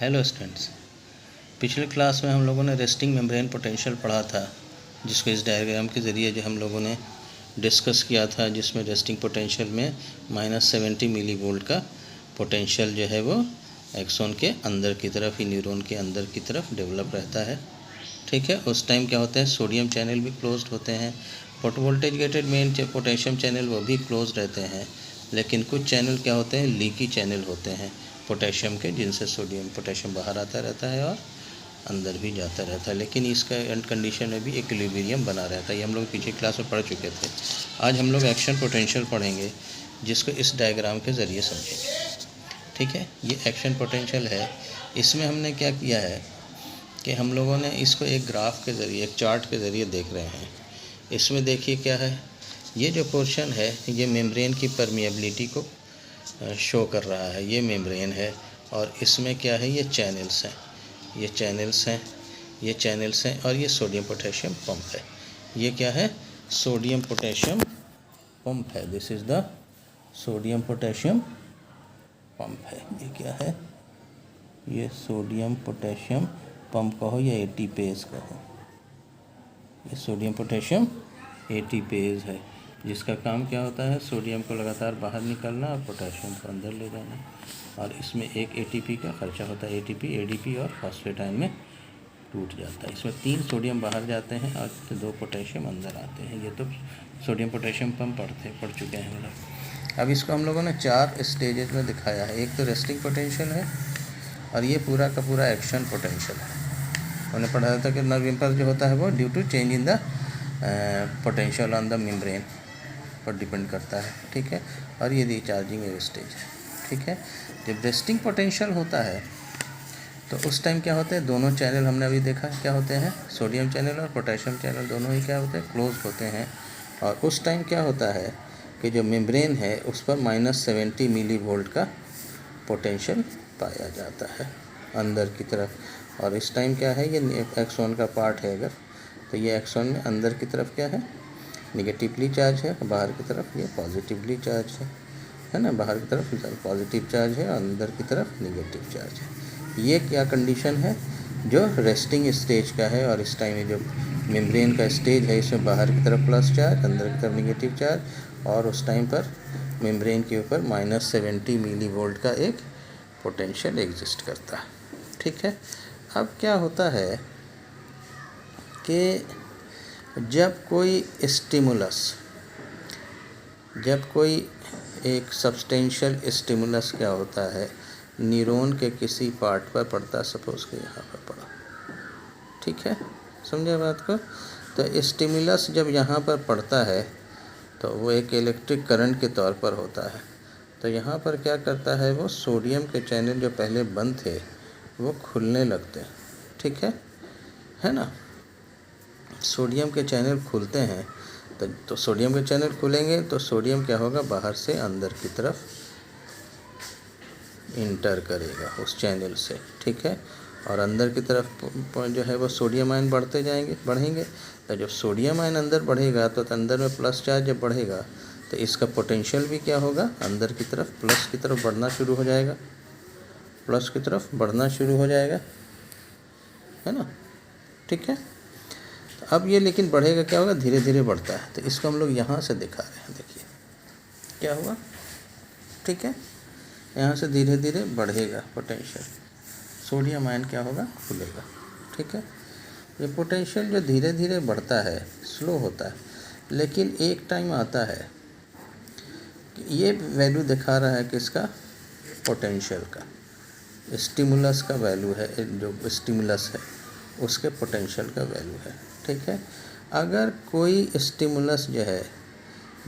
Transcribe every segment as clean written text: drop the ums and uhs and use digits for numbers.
Hello students, पिछले class में हम लोगों ने रेस्टिंग मेम्ब्रेन पोटेंशियल पढ़ा था, जिसको इस डायग्राम के ज़रिए जो हम लोगों ने डिस्कस किया था, जिसमें रेस्टिंग पोटेंशियल में -70 मिली वोल्ट का पोटेंशियल जो है वो एक्सॉन के अंदर की तरफ ही, न्यूरॉन के अंदर की तरफ डेवलप रहता है। ठीक है, उस टाइम क्या होता है, सोडियम चैनल भी क्लोज्ड होते हैं, voltage gated main potassium channel वो भी क्लोज रहते हैं, लेकिन कुछ चैनल क्या होते हैं, लीकी चैनल होते हैं पोटेशियम के, जिनसे सोडियम पोटेशियम बाहर आता रहता है और अंदर भी जाता रहता है, लेकिन इसका एंड कंडीशन में भी इक्विलिब्रियम बना रहता है। ये हम लोग पिछली क्लास में पढ़ चुके थे। आज हम लोग एक्शन पोटेंशियल पढ़ेंगे, जिसको इस डायग्राम के ज़रिए समझेंगे। ठीक है, ये एक्शन पोटेंशियल है। इसमें हमने क्या किया है कि हम लोगों ने इसको एक ग्राफ के ज़रिए, एक चार्ट के ज़रिए देख रहे हैं। इसमें देखिए क्या है, ये जो पोर्शन है ये मेम्ब्रेन की परमिएबिलिटी को शो कर रहा है। ये मेम्ब्रेन है और इसमें क्या है, ये चैनल्स हैं, ये चैनल्स हैं, ये चैनल्स हैं, और ये सोडियम पोटेशियम पंप है। ये क्या है, सोडियम पोटेशियम पंप है। This is the sodium potassium pump है। ये क्या है, ये सोडियम पोटेशियम पंप कहो या एटीपेज कहो, ये सोडियम पोटेशियम एटीपेज है, जिसका काम क्या होता है, सोडियम को लगातार बाहर निकालना और पोटेशियम को अंदर ले जाना। और इसमें एक एटीपी का खर्चा होता है, एटीपी, एडीपी और फॉस्फेटाइन में टूट जाता है। इसमें 3 सोडियम बाहर जाते हैं और 2 पोटेशियम अंदर आते हैं। ये तो सोडियम पोटेशियम पंप पढ़ चुके हैं हम लोग। अब इसको हम लोगों ने 4 स्टेजेज में दिखाया है। एक तो रेस्टिंग पोटेंशियल है और ये पूरा का पूरा एक्शन पोटेंशियल है। उन्होंने पढ़ाया था कि नर्व इम्पल्स जो होता है वो due to change in the potential on the membrane पर डिपेंड करता है। ठीक है, और ये रिचार्जिंग स्टेज है। ठीक है, जब रेस्टिंग पोटेंशियल होता है तो उस टाइम क्या होते हैं, दोनों चैनल हमने अभी देखा क्या होते हैं, सोडियम चैनल और पोटेशियम चैनल दोनों ही क्या होते हैं, क्लोज होते हैं। और उस टाइम क्या होता है कि जो मेम्ब्रेन है उस पर -70 मिली वोल्ट का पोटेंशियल पाया जाता है अंदर की तरफ। और इस टाइम क्या है, ये एक्सॉन का पार्ट है अगर, तो ये एक्सॉन में अंदर की तरफ क्या है, निगेटिवली चार्ज है, बाहर की तरफ ये पॉजिटिवली चार्ज है ना, बाहर की तरफ पॉजिटिव चार्ज है और अंदर की तरफ निगेटिव चार्ज है। ये क्या कंडीशन है, जो रेस्टिंग स्टेज का है। और इस टाइम जो मेम्ब्रेन का स्टेज है, इसमें बाहर की तरफ प्लस चार्ज, अंदर की तरफ निगेटिव चार्ज, और उस टाइम पर मेम्ब्रेन के ऊपर -70 मिली वोल्ट का एक पोटेंशियल एग्जिस्ट करता है। ठीक है, अब क्या होता है कि जब कोई स्टिमुलस, जब कोई एक सब्सटेंशियल स्टिमुलस क्या होता है, न्यूरॉन के किसी पार्ट पर पड़ता, सपोज के यहाँ पर पड़ा, ठीक है, समझे बात को। तो स्टिमुलस जब यहाँ पर पड़ता है तो वो एक इलेक्ट्रिक करंट के तौर पर होता है। तो यहाँ पर क्या करता है, वो सोडियम के चैनल जो पहले बंद थे वो खुलने लगते हैं। ठीक है ना, सोडियम के चैनल खुलते हैं। तो सोडियम के चैनल खुलेंगे तो सोडियम क्या होगा, बाहर से अंदर की तरफ इंटर करेगा उस चैनल से। ठीक है, और अंदर की तरफ जो है वो सोडियम आयन बढ़ेंगे। तो जब सोडियम आयन अंदर बढ़ेगा तो अंदर में प्लस चार्ज जब बढ़ेगा तो इसका पोटेंशियल भी क्या होगा, अंदर की तरफ प्लस की तरफ बढ़ना शुरू हो जाएगा, प्लस की तरफ बढ़ना शुरू हो जाएगा, है ना। ठीक है, तो अब ये लेकिन बढ़ेगा, क्या होगा, धीरे धीरे बढ़ता है। तो इसको हम लोग यहाँ से दिखा रहे हैं, देखिए क्या हुआ। ठीक है, यहाँ से धीरे धीरे बढ़ेगा पोटेंशियल, सोडियम आयन क्या होगा, खुलेगा। ठीक है, ये पोटेंशियल जो धीरे धीरे बढ़ता है, स्लो होता है, लेकिन एक टाइम आता है कि ये वैल्यू दिखा रहा है किसका, पोटेंशियल का, स्टिमुलस का वैल्यू है, जो स्टिमुलस है उसके पोटेंशियल का वैल्यू है। ठीक है, अगर कोई स्टिमुलस जो है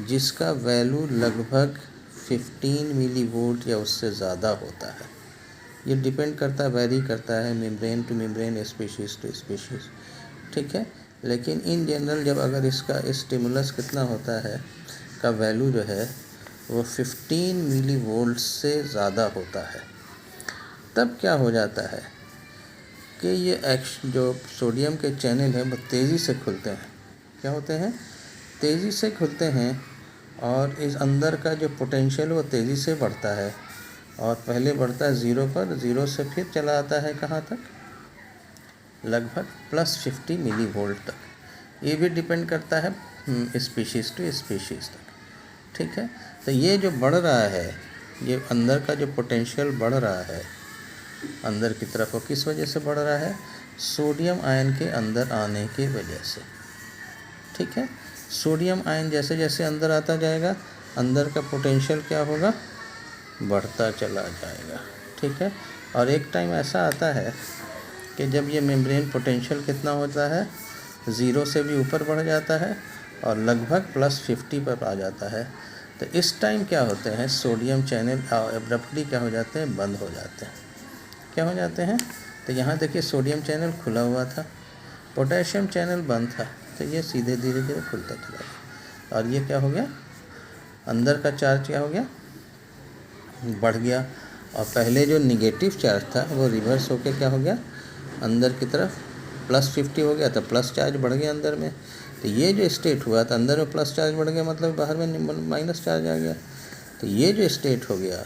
जिसका वैल्यू लगभग 15 मिली वोल्ट या उससे ज़्यादा होता है, ये डिपेंड करता है, वेरी करता है membrane to membrane, species to species. ठीक है, लेकिन इन जनरल जब अगर इसका स्टिमुलस कितना होता है का वैल्यू जो है वो 15 मिली वोल्ट से ज़्यादा होता है, तब क्या हो जाता है कि ये जो सोडियम के चैनल हैं वो तेज़ी से खुलते हैं। क्या होते हैं, तेज़ी से खुलते हैं, और इस अंदर का जो पोटेंशियल वो तेज़ी से बढ़ता है। और पहले बढ़ता है 0 पर, 0 से फिर चला आता है कहाँ तक, लगभग +50 मिली वोल्ट तक। ये भी डिपेंड करता है स्पीशीज़ टू स्पीशीज़ तक, ठीक है। तो ये जो बढ़ रहा है, ये अंदर का जो पोटेंशियल बढ़ रहा है अंदर की तरफ, वो किस वजह से बढ़ रहा है, सोडियम आयन के अंदर आने की वजह से, ठीक है। सोडियम आयन जैसे जैसे अंदर आता जाएगा, अंदर का पोटेंशियल क्या होगा, बढ़ता चला जाएगा, ठीक है। और एक टाइम ऐसा आता है कि जब ये मेम्ब्रेन पोटेंशियल कितना होता है, 0 से भी ऊपर बढ़ जाता है और लगभग +50 पर आ जाता है। तो इस टाइम क्या होते हैं, सोडियम चैनल एब्रप्टली क्या हो जाते हैं, बंद हो जाते हैं। क्या हो जाते हैं, तो यहाँ देखिए सोडियम चैनल खुला हुआ था, पोटेशियम चैनल बंद था, तो ये सीधे धीरे धीरे खुलता चला गया और ये क्या हो गया, अंदर का चार्ज क्या हो गया, बढ़ गया। और पहले जो निगेटिव चार्ज था वो रिवर्स होके क्या हो गया, अंदर की तरफ +50 हो गया, तो प्लस चार्ज बढ़ गया अंदर में। तो ये जो स्टेट हुआ, तो अंदर में प्लस चार्ज बढ़ गया, मतलब बाहर में माइनस चार्ज आ गया। तो ये जो स्टेट हो गया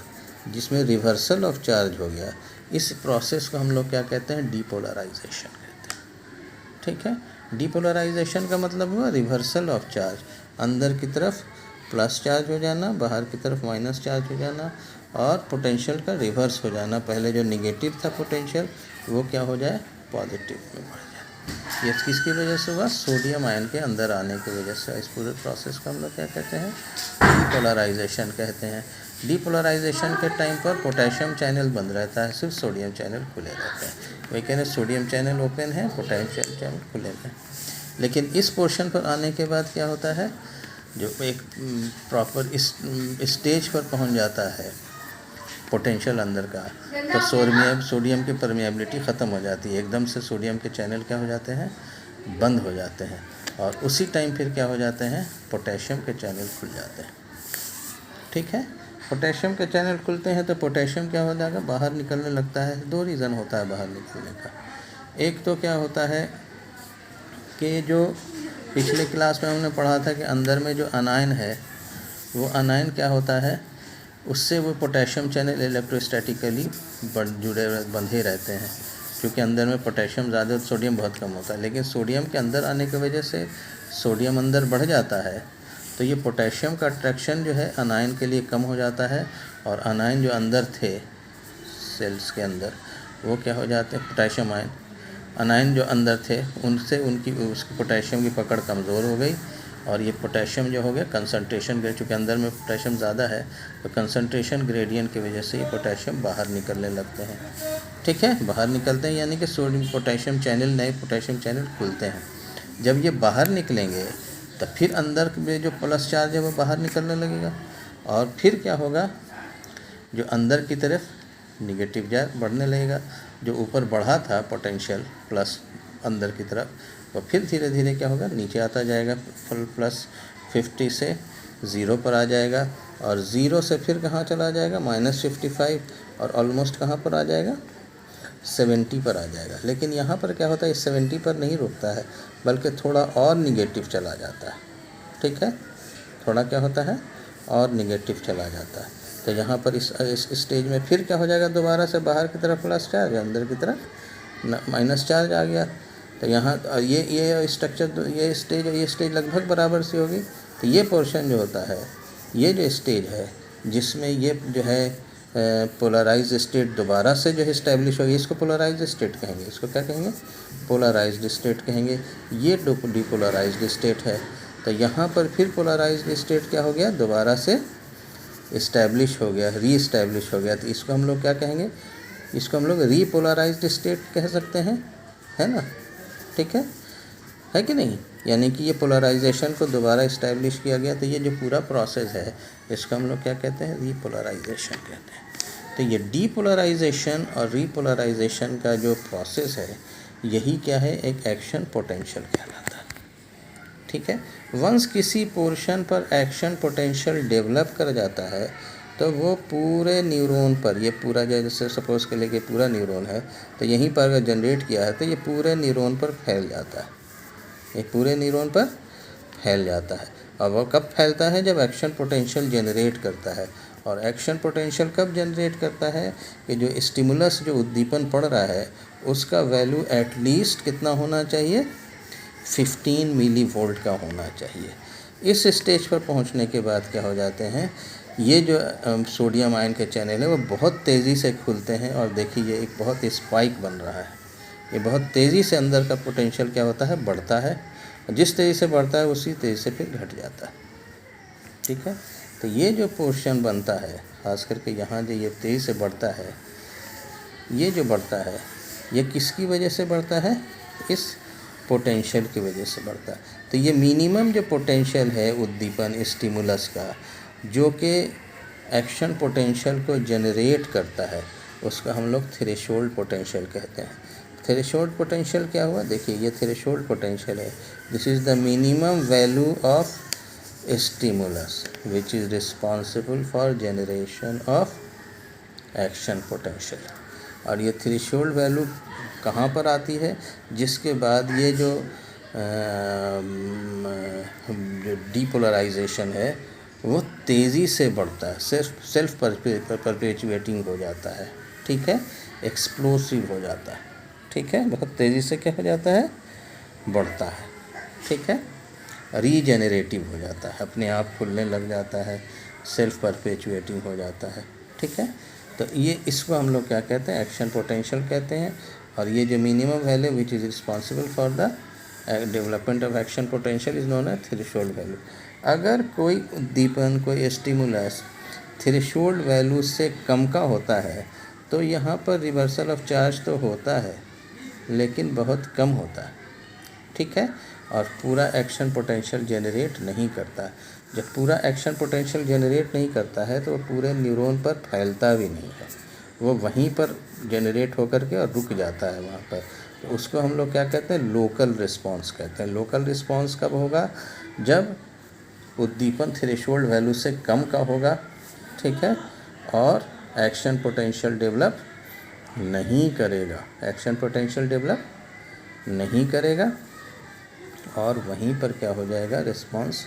जिसमें रिवर्सल ऑफ चार्ज हो गया, इस प्रोसेस को हम लोग क्या कहते हैं, डीपोलराइजेशन कहते हैं, ठीक है। डीपोलराइजेशन का मतलब हुआ रिवर्सल ऑफ चार्ज, अंदर की तरफ प्लस चार्ज हो जाना, बाहर की तरफ माइनस चार्ज हो जाना और पोटेंशियल का रिवर्स हो जाना। पहले जो निगेटिव था पोटेंशियल वो क्या हो जाए, पॉजिटिव में बढ़ जाए। ये किसकी वजह से हुआ, सोडियम आयन के अंदर आने की वजह से। इस पूरे प्रोसेस को हम लोग क्या कहते हैं, डीपोलराइजेशन कहते हैं। डीपोलराइजेशन के टाइम पर पोटेशियम चैनल बंद रहता है, सिर्फ सोडियम चैनल खुले रहते हैं। वही कहते हैं सोडियम चैनल ओपन है, पोटेशियम चैनल खुले हैं। लेकिन इस पोर्शन पर आने के बाद क्या होता है, जो एक प्रॉपर इस स्टेज पर पहुंच जाता है पोटेंशियल अंदर का, तो सोडियम की परमिएबिलिटी ख़त्म हो जाती है, एकदम से सोडियम के चैनल क्या हो जाते हैं, बंद हो जाते हैं। और उसी टाइम फिर क्या हो जाते हैं, पोटेशियम के चैनल खुल जाते हैं, ठीक है। पोटेशियम के चैनल खुलते हैं तो पोटेशियम क्या हो जाएगा, बाहर निकलने लगता है। 2 रीज़न होता है बाहर निकलने का। एक तो क्या होता है कि जो पिछले क्लास में हमने पढ़ा था कि अंदर में जो अनायन है, वो अनायन क्या होता है, उससे वो पोटेशियम चैनल इलेक्ट्रोस्टैटिकली बंधे रहते हैं, क्योंकि अंदर में पोटेशियम ज़्यादा, सोडियम बहुत कम होता है। लेकिन सोडियम के अंदर आने की वजह से सोडियम अंदर बढ़ जाता है, तो ये पोटेशियम का अट्रैक्शन जो है अनायन के लिए कम हो जाता है, और अनायन जो अंदर थे सेल्स के अंदर वो क्या हो जाते हैं, पोटेशियम आयन, अनायन जो अंदर थे उनसे उसकी पोटेशियम की पकड़ कमज़ोर हो गई, और ये पोटेशियम जो हो गया कंसंट्रेशन ग्रेड, चूँकि अंदर में पोटेशियम ज़्यादा है तो कंसंट्रेशन ग्रेडियंट की वजह से ये पोटेशियम बाहर निकलने लगते हैं, ठीक है। बाहर निकलते हैं यानी कि सोडियम पोटेशियम चैनल, नए पोटेशियम चैनल खुलते हैं। जब ये बाहर निकलेंगे तो फिर अंदर में जो प्लस चार्ज है वो बाहर निकलने लगेगा, और फिर क्या होगा, जो अंदर की तरफ निगेटिव चार्ज बढ़ने लगेगा। जो ऊपर बढ़ा था पोटेंशियल प्लस अंदर की तरफ, तो फिर धीरे धीरे क्या होगा, नीचे आता जाएगा, +50 से 0 पर आ जाएगा, और 0 से फिर कहाँ चला जाएगा, -55, और ऑलमोस्ट कहाँ पर आ जाएगा, 70 पर आ जाएगा। लेकिन यहाँ पर क्या होता है, 70 पर नहीं रुकता है, बल्कि थोड़ा और निगेटिव चला जाता है, ठीक है। थोड़ा क्या होता है, और निगेटिव चला जाता है। तो यहाँ पर इस स्टेज में फिर क्या हो जाएगा, दोबारा से बाहर की तरफ प्लस चार्ज, अंदर की तरफ माइनस चार्ज आ गया। तो यहाँ ये स्ट्रक्चर, ये स्टेज लगभग बराबर सी होगी। तो ये पोर्शन जो होता है, ये जो स्टेज है जिसमें ये जो है पोलराइज्ड स्टेट दोबारा से जो है इस्टेब्लिश होगी, इसको पोलराइज्ड स्टेट कहेंगे। इसको क्या कहेंगे, पोलराइज्ड स्टेट कहेंगे। ये डीपोलराइज्ड स्टेट है। तो यहाँ पर फिर पोलराइज्ड स्टेट क्या हो गया, दोबारा से इस्टेब्लिश हो गया, री इस्टेब्लिश हो गया। तो इसको हम लोग क्या कहेंगे, इसको हम लोग रीपोलराइज्ड स्टेट कह सकते हैं, है ना, ठीक है कि नहीं। यानी कि ये पोलराइजेशन को दोबारा इस्टेब्लिश किया गया। तो ये जो पूरा प्रोसेस है इसको हम लोग क्या कहते हैं, रीपोलराइजेशन कहते हैं। तो ये डीपोलराइजेशन और रीपोलराइजेशन का जो प्रोसेस है, यही क्या है, एक एक्शन पोटेंशियल कहलाता है, ठीक है। वंस किसी पोर्शन पर एक्शन पोटेंशियल डेवलप कर जाता है तो वो पूरे न्यूरॉन पर, ये पूरा जैसे सपोज के लिए कि पूरा न्यूरॉन है, तो यहीं पर अगर जनरेट किया है तो ये पूरे न्यूरॉन पर फैल जाता है, ये पूरे न्यूरॉन पर फैल जाता है। और वो कब फैलता है, जब एक्शन पोटेंशियल जनरेट करता है। और एक्शन पोटेंशियल कब जनरेट करता है कि जो स्टिमुलस, जो उद्दीपन पड़ रहा है, उसका वैल्यू एटलीस्ट कितना होना चाहिए, 15 मिली वोल्ट का होना चाहिए। इस स्टेज पर पहुंचने के बाद क्या हो जाते हैं, ये जो सोडियम आयन के चैनल है वो बहुत तेज़ी से खुलते हैं और देखिए ये एक बहुत स्पाइक बन रहा है। ये बहुत तेज़ी से अंदर का पोटेंशियल क्या होता है, बढ़ता है। जिस तेज़ी से बढ़ता है उसी तेज़ी से फिर घट जाता है। ठीक है, तो ये जो पोर्शन बनता है, खास करके यहाँ जो ये तेज़ी से बढ़ता है, ये जो बढ़ता है ये किसकी वजह से बढ़ता है, इस पोटेंशियल की वजह से बढ़ता है। तो ये मिनिमम जो पोटेंशियल है उद्दीपन स्टिमुलस का, जो कि एक्शन पोटेंशियल को जनरेट करता है, उसका हम लोग थ्रेशोल्ड पोटेंशियल कहते हैं। थ्रेशोल्ड पोटेंशियल क्या हुआ, देखिए ये थ्रेशोल्ड पोटेंशियल है। This is the minimum value of stimulus which is responsible for generation of action potential. और ये थ्रेशोल्ड वैल्यू कहाँ पर आती है, जिसके बाद ये जो डीपोलराइजेशन है वो तेज़ी से बढ़ता है, सेल्फ परपेचुएटिंग हो जाता है। ठीक है, एक्सप्लोसिव हो जाता है। ठीक है, बहुत तेज़ी से क्या हो जाता है, बढ़ता है। ठीक है, रीजेनरेटिव हो जाता है, अपने आप खुलने लग जाता है, सेल्फ परपेचुएटिंग हो जाता है। ठीक है, तो ये इसको हम लोग क्या कहते हैं, एक्शन पोटेंशियल कहते हैं। और ये जो minimum value which is responsible for the development of action potential is known as threshold value. अगर कोई उद्दीपन, कोई स्टिमुलस थ्रेशोल्ड वैल्यू से कम का होता है तो यहाँ पर रिवर्सल ऑफ चार्ज तो होता है लेकिन बहुत कम होता है। ठीक है, और पूरा एक्शन पोटेंशियल जनरेट नहीं करता। जब पूरा एक्शन पोटेंशियल जनरेट नहीं करता है तो वो पूरे न्यूरॉन पर फैलता भी नहीं है, वो वहीं पर जनरेट होकर के और रुक जाता है वहाँ पर। तो उसको हम लोग क्या कहते हैं, लोकल रिस्पॉन्स कहते हैं। लोकल रिस्पॉन्स कब होगा, जब उद्दीपन थ्रेशोल्ड वैल्यू से कम का होगा। ठीक है, और एक्शन पोटेंशियल डेवलप नहीं करेगा, एक्शन पोटेंशियल डेवलप नहीं करेगा और वहीं पर क्या हो जाएगा, रिस्पॉन्स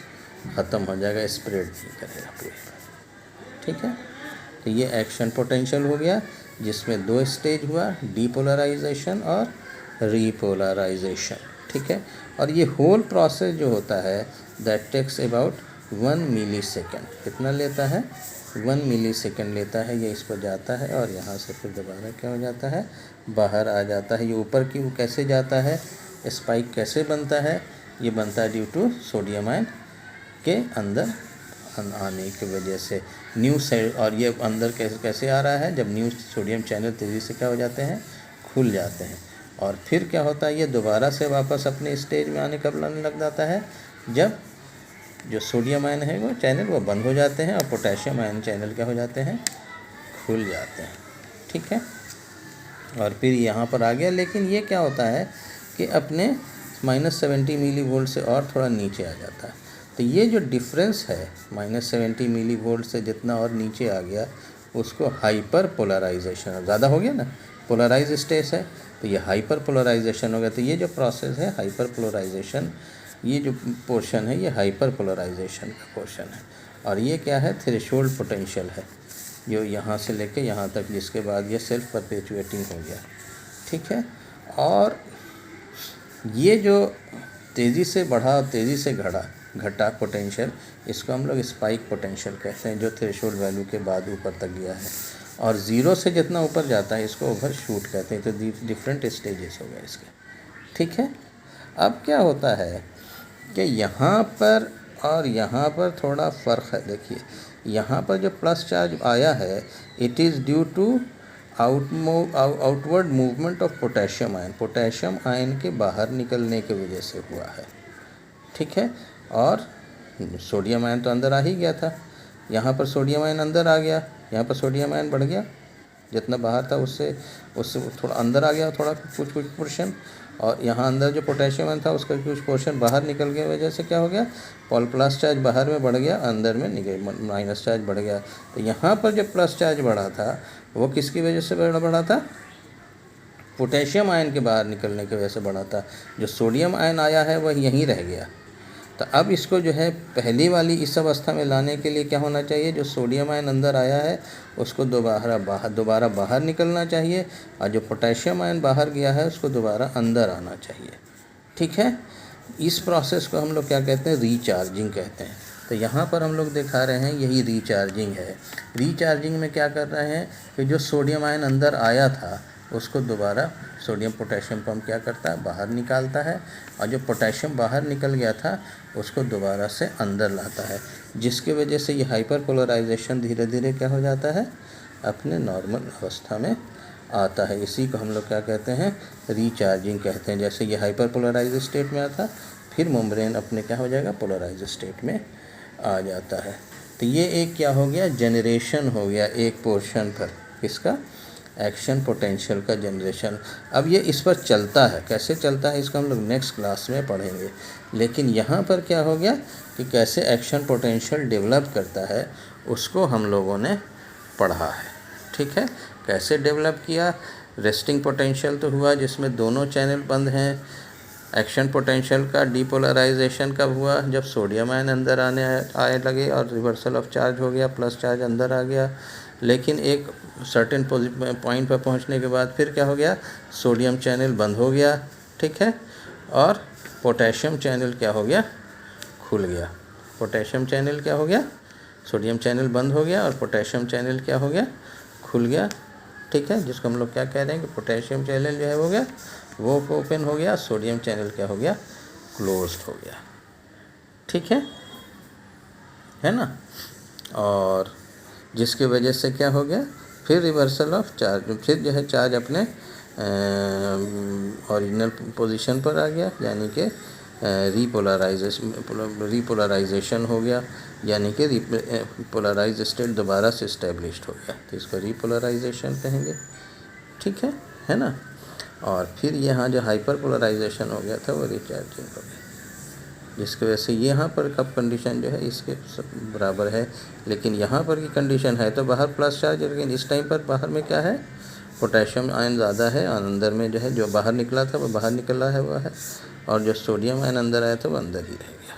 ख़त्म हो जाएगा, स्प्रेड नहीं करेगा पूरे पर। ठीक है, तो ये एक्शन पोटेंशियल हो गया जिसमें 2 स्टेज हुआ, डीपोलराइजेशन और रीपोलराइजेशन। ठीक है, और ये होल प्रोसेस जो होता है दैट टेक्स अबाउट 1 मिलीसेकंड। कितना लेता है, 1 मिलीसेकंड लेता है। ये इस पर जाता है और यहाँ से फिर दोबारा क्या हो जाता है, बाहर आ जाता है। ये ऊपर की वो कैसे जाता है, स्पाइक कैसे बनता है, ये बनता है ड्यू टू सोडियम आयन के अंदर आने की वजह से न्यू सेल। और ये अंदर कैसे आ रहा है, जब न्यू सोडियम चैनल तेज़ी से क्या हो जाते हैं, खुल जाते हैं। और फिर क्या होता है, ये दोबारा से वापस अपने स्टेज में आने कब लाने लग जाता है, जब जो सोडियम आयन है वो चैनल वो बंद हो जाते हैं और पोटेशियम आयन चैनल क्या हो जाते हैं, खुल जाते हैं। ठीक है, और फिर यहाँ पर आ गया। लेकिन ये क्या होता है कि अपने -70 मिली वोल्ट से और थोड़ा नीचे आ जाता है। तो ये जो डिफरेंस है -70 मिली वोल्ट से जितना और नीचे आ गया उसको हाइपर पोलराइजेशन, ज़्यादा हो गया ना, पोलराइज स्टेज है तो ये हाइपर पोलराइजेशन हो गया। तो ये जो प्रोसेस है हाइपर पोलराइजेशन, ये जो पोर्शन है ये हाइपर पोलराइजेशन का पोर्शन है। और ये क्या है, थ्रेशोल्ड पोटेंशियल है जो यहाँ से लेके यहाँ तक, जिसके बाद ये सेल्फ परपेचुएटिंग हो गया। ठीक है, और ये जो तेज़ी से बढ़ा और तेज़ी से घटा पोटेंशियल, इसको हम लोग स्पाइक पोटेंशियल कहते हैं, जो थ्रेशोल्ड वैल्यू के बाद ऊपर तक गया है। और ज़ीरो से जितना ऊपर जाता है इसको ओवर शूट कहते हैं। तो डिफरेंट स्टेजेस हो गए इसके। ठीक है, अब क्या होता है कि यहाँ पर और यहाँ पर थोड़ा फ़र्क है। देखिए यहाँ पर जो प्लस चार्ज आया है, it is due to outward movement of potassium ion, potassium ion के बाहर निकलने की वजह से हुआ है। ठीक है, और सोडियम आयन तो अंदर आ ही गया था, यहाँ पर सोडियम आयन अंदर आ गया, यहाँ पर सोडियम आयन बढ़ गया, जितना बाहर था उससे थोड़ा अंदर आ गया, थोड़ा कुछ पोर्शन। और यहाँ अंदर जो पोटेशियम आयन था उसका कुछ पोर्शन बाहर निकल गया, वजह से क्या हो गया, प्लस चार्ज बाहर में बढ़ गया, अंदर में माइनस चार्ज बढ़ गया। तो यहाँ पर जो प्लस चार्ज बढ़ा था वो किसकी वजह से बढ़ा था, पोटेशियम आयन के बाहर निकलने की वजह से बढ़ा था। जो सोडियम आयन आया है वह यहीं रह गया, तो अब इसको जो है पहली वाली इस अवस्था में लाने के लिए क्या होना चाहिए, जो सोडियम आयन अंदर आया है उसको दोबारा बाहर निकलना चाहिए, और जो पोटेशियम आयन बाहर गया है उसको दोबारा अंदर आना चाहिए। ठीक है, इस प्रोसेस को हम लोग क्या कहते हैं, रीचार्जिंग कहते हैं। तो यहाँ पर हम लोग दिखा रहे हैं यही रीचार्जिंग है। रीचार्जिंग में क्या कर रहे हैं कि जो सोडियम आयन अंदर आया था उसको दोबारा सोडियम पोटेशियम पंप क्या करता है, बाहर निकालता है, और जो पोटेशियम बाहर निकल गया था उसको दोबारा से अंदर लाता है, जिसकी वजह से ये हाइपरपोलराइजेशन धीरे धीरे क्या हो जाता है, अपने नॉर्मल अवस्था में आता है। इसी को हम लोग क्या कहते हैं, रीचार्जिंग कहते हैं। जैसे ये हाइपरपोलराइज स्टेट में आता, फिर मेम्ब्रेन अपने क्या हो जाएगा, पोलराइज स्टेट में आ जाता है। तो ये एक क्या हो गया, जनरेशन हो गया एक पोर्शन पर, इसका एक्शन पोटेंशियल का जनरेशन। अब ये इस पर चलता है, कैसे चलता है इसको हम लोग नेक्स्ट क्लास में पढ़ेंगे। लेकिन यहाँ पर क्या हो गया कि कैसे एक्शन पोटेंशियल डेवलप करता है उसको हम लोगों ने पढ़ा है। ठीक है, कैसे डेवलप किया, रेस्टिंग पोटेंशियल तो हुआ जिसमें दोनों चैनल बंद हैं। एक्शन पोटेंशियल का डीपोलराइजेशन कब हुआ, जब सोडियम आयन अंदर आए लगे और रिवर्सल ऑफ चार्ज हो गया, प्लस चार्ज अंदर आ गया। लेकिन एक सर्टेन पॉइंट पर पहुंचने के बाद फिर क्या हो गया, सोडियम चैनल बंद हो गया। ठीक है, और पोटेशियम चैनल क्या हो गया, खुल गया। पोटेशियम चैनल क्या हो गया, सोडियम चैनल बंद हो गया और पोटेशियम चैनल क्या हो गया, खुल गया। ठीक है, जिसको हम लोग क्या कह रहे हैं कि पोटेशियम चैनल जो है हो गया वो ओपन हो गया, सोडियम चैनल क्या हो गया, क्लोज्ड हो गया। ठीक है ना, और जिसकी वजह से क्या हो गया, फिर रिवर्सल ऑफ चार्ज, फिर जो है चार्ज अपने ओरिजिनल पोजीशन पर आ गया, यानी कि रीपोलराइजेशन हो गया, यानी कि पोलराइज स्टेट दोबारा से इस्टेब्लिश्ड हो गया, तो इसको रीपोलराइजेशन कहेंगे। ठीक है ना। और फिर यहाँ जो हाइपर पोलराइजेशन हो गया था वो रिचार्जिंग हो गया, जिसकी वजह से यहाँ पर कब कंडीशन जो है इसके बराबर है, लेकिन यहाँ पर की कंडीशन है तो बाहर प्लस चार्ज, लेकिन इस टाइम पर बाहर में क्या है, पोटेशियम आयन ज़्यादा है और अंदर में जो है जो बाहर निकला था वो बाहर निकला है वो है, और जो सोडियम आयन अंदर आया था वो अंदर ही रह गया।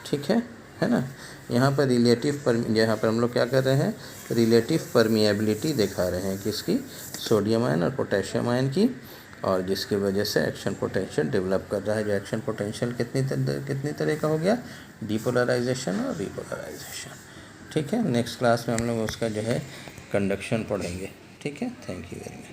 ठीक है ना। यहाँ पर यहाँ पर हम लोग क्या कर रहे हैं, रिलेटिव परमिएबिलिटी दिखा रहे हैं किसकी, सोडियम आयन और पोटेशियम आयन की, और जिसकी वजह से एक्शन पोटेंशियल डेवलप कर रहा है। जो एक्शन पोटेंशियल कितनी तरह का हो गया, डीपोलराइजेशन और रीपोलराइजेशन। ठीक है, नेक्स्ट क्लास में हम लोग उसका जो है कंडक्शन पढ़ेंगे। ठीक है, थैंक यू वेरी मच।